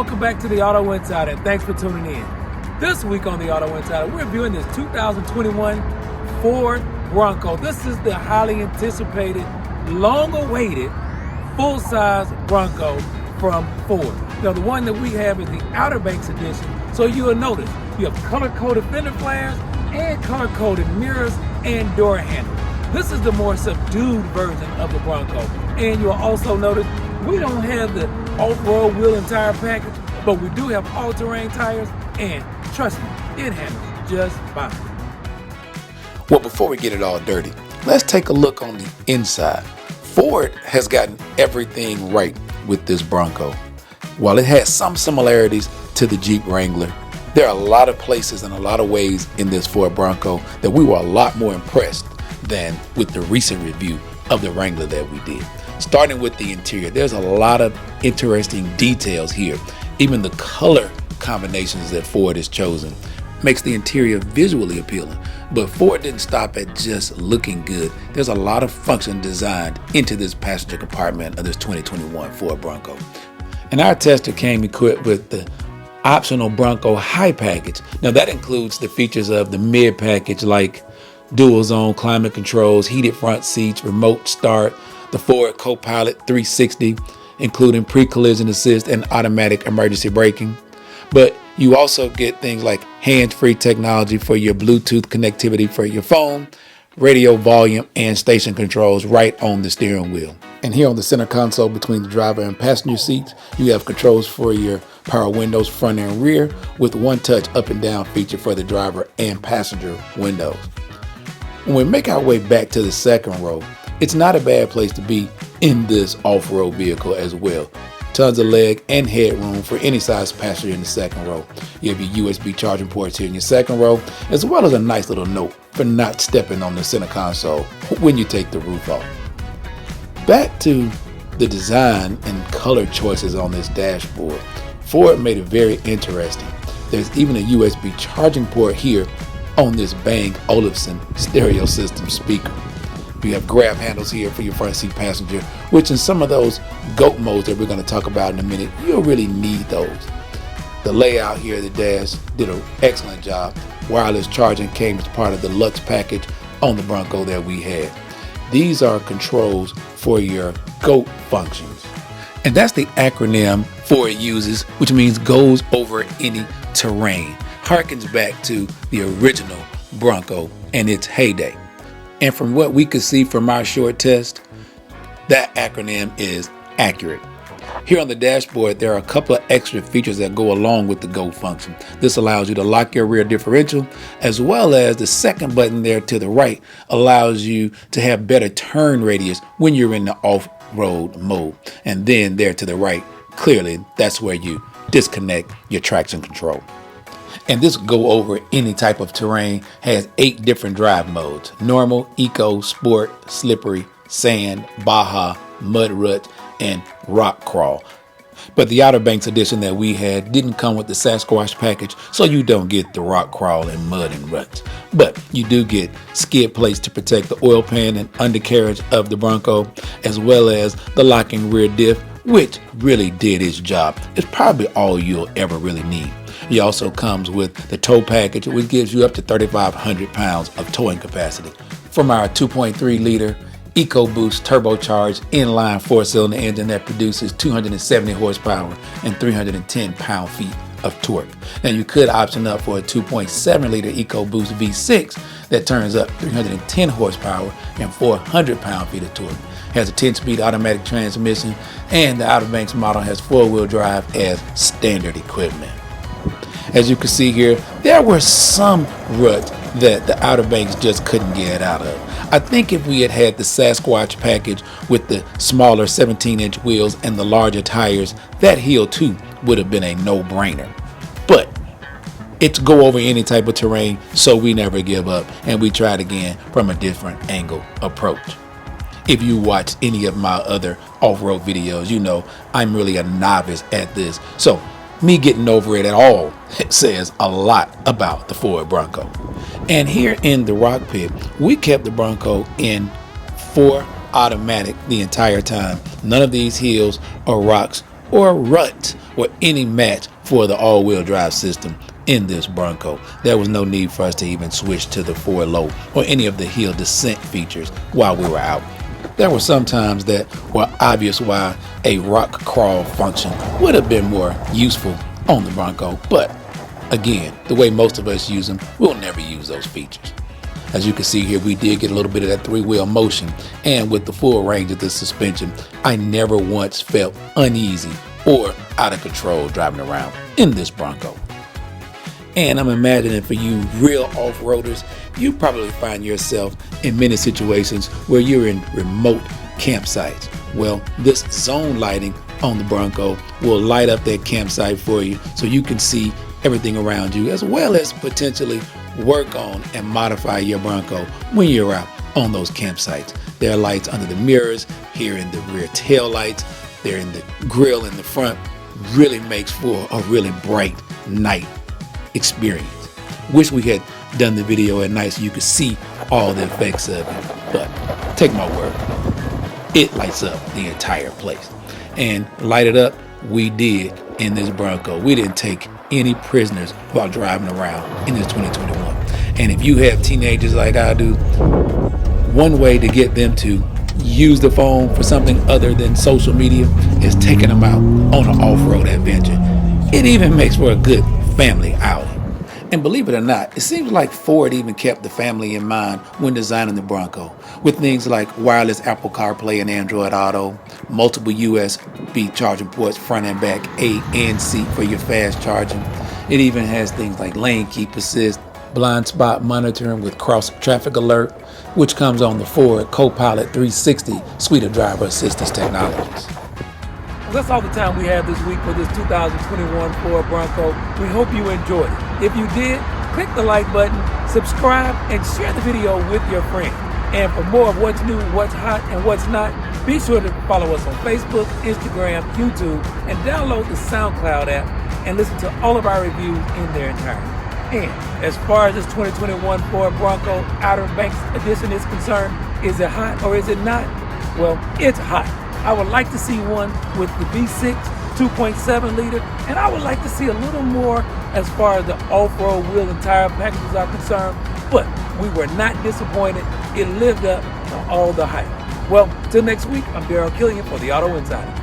Welcome back to the Auto Insider, and thanks for tuning in. This week on the Auto Insider, we're reviewing this 2021 Ford Bronco. This is the highly anticipated, long-awaited, full-size Bronco from Ford. Now, the one that we have is the Outer Banks edition, so you'll notice you have color-coded fender flares and color-coded mirrors and door handles. This is the more subdued version of the Bronco. And you'll also notice we don't have the off-road wheel and tire package, but we do have all-terrain tires, and trust me, it handles just fine. Well, before we get it all dirty, let's take a look on the inside. Ford has gotten everything right with this Bronco. While it has some similarities to the Jeep Wrangler, there are a lot of places and a lot of ways in this Ford Bronco that we were a lot more impressed than with the recent review of the Wrangler that we did. Starting with the interior, there's a lot of interesting details here. Even the color combinations that Ford has chosen makes the interior visually appealing. But Ford didn't stop at just looking good. There's a lot of function designed into this passenger compartment of this 2021 Ford Bronco. And our tester came equipped with the optional Bronco High package. Now that includes the features of the mid package like dual zone climate controls, heated front seats, remote start, the Ford Co-Pilot 360, including pre-collision assist and automatic emergency braking. But you also get things like hands-free technology for your Bluetooth connectivity for your phone, radio volume, and station controls right on the steering wheel. And here on the center console between the driver and passenger seats, you have controls for your power windows front and rear with one touch up and down feature for the driver and passenger windows. When we make our way back to the second row, it's not a bad place to be in this off-road vehicle as well. Tons of leg and headroom for any size passenger in the second row. You have your USB charging ports here in your second row, as well as a nice little note for not stepping on the center console when you take the roof off. Back to the design and color choices on this dashboard. Ford made it very interesting. There's even a USB charging port here on this Bang Olufsen stereo system speaker. You have grab handles here for your front seat passenger, which in some of those GOAT modes that we're going to talk about in a minute, you'll really need those. The layout here of the dash did an excellent job. Wireless charging came as part of the Lux package on the Bronco that we had. These are controls for your GOAT functions. And that's the acronym Ford uses, which means goes over any terrain. Harkens back to the original Bronco and its heyday. And from what we could see from our short test, that acronym is accurate. Here on the dashboard, there are a couple of extra features that go along with the GO function. This allows you to lock your rear differential, as well as the second button there to the right allows you to have better turn radius when you're in the off-road mode. And then there to the right, clearly, that's where you disconnect your traction control. And this go over any type of terrain has 8 different drive modes: normal, eco, sport, slippery, sand, baja, mud rut, and rock crawl. But the Outer Banks edition that we had didn't come with the Sasquatch package, so you don't get the rock crawl and mud and ruts. But you do get skid plates to protect the oil pan and undercarriage of the Bronco, as well as the locking rear diff, which really did its job. It's probably all you'll ever really need. It also comes with the tow package, which gives you up to 3,500 pounds of towing capacity. From our 2.3 liter EcoBoost turbocharged inline 4-cylinder engine that produces 270 horsepower and 310 pound-feet of torque. Now you could option up for a 2.7 liter EcoBoost V6 that turns up 310 horsepower and 400 pound-feet of torque. Has a 10-speed automatic transmission, and the Outer Banks model has 4-wheel drive as standard equipment. As you can see here, there were some ruts that the Outer Banks just couldn't get out of. I think if we had had the Sasquatch package with the smaller 17-inch wheels and the larger tires, that hill too would have been a no-brainer. But it's go over any type of terrain, so we never give up, and we tried again from a different angle approach. If you watch any of my other off-road videos, you know I'm really a novice at this. So me getting over it at all, it says a lot about the Ford Bronco. And here in the rock pit, we kept the Bronco in 4 automatic the entire time. None of these hills or rocks or rut or any match for the all-wheel drive system in this Bronco. There was no need for us to even switch to the forward low or any of the hill descent features while we were out. There were some times that were obvious why a rock crawl function would have been more useful on the Bronco, but again, the way most of us use them, we'll never use those features. As you can see here, we did get a little bit of that three-wheel motion, and with the full range of the suspension, I never once felt uneasy or out of control driving around in this Bronco. And I'm imagining for you real off-roaders, you probably find yourself in many situations where you're in remote campsites. Well, this zone lighting on the Bronco will light up that campsite for you so you can see everything around you, as well as potentially work on and modify your Bronco when you're out on those campsites. There are lights under the mirrors, here in the rear tail lights, they're in the grill in the front. Really makes for a really bright night experience. Wish we had done the video at night so you could see all the effects of it, but take my word, it lights up the entire place. And light it up we did in this Bronco. We didn't take any prisoners while driving around in this 2021. And if you have teenagers like I do, one way to get them to use the phone for something other than social media is taking them out on an off-road adventure. It even makes for a good family outing. And believe it or not, it seems like Ford even kept the family in mind when designing the Bronco, with things like wireless Apple CarPlay and Android Auto, multiple USB charging ports front and back, A and C for your fast charging. It even has things like lane keep assist, blind spot monitoring with cross traffic alert, which comes on the Ford Copilot 360 suite of driver assistance technologies. That's all the time we have this week for this 2021 Ford Bronco. We hope you enjoyed it. If you did, click the like button, subscribe, and share the video with your friends. And for more of what's new, what's hot, and what's not, be sure to follow us on Facebook, Instagram, YouTube, and download the SoundCloud app and listen to all of our reviews in their entirety. And as far as this 2021 Ford Bronco Outer Banks edition is concerned, is it hot or is it not? Well, it's hot. I would like to see one with the V6 2.7 liter, and I would like to see a little more as far as the off-road wheel and tire packages are concerned, but we were not disappointed. It lived up to all the hype. Well, till next week, I'm Daryl Killian for the Auto Insider.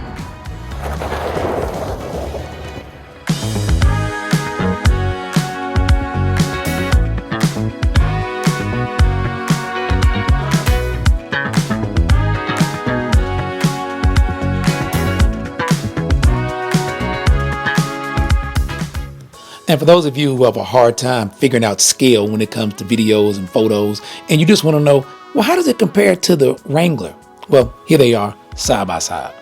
And for those of you who have a hard time figuring out scale when it comes to videos and photos, and you just want to know, well, how does it compare to the Wrangler? Well, here they are, side by side.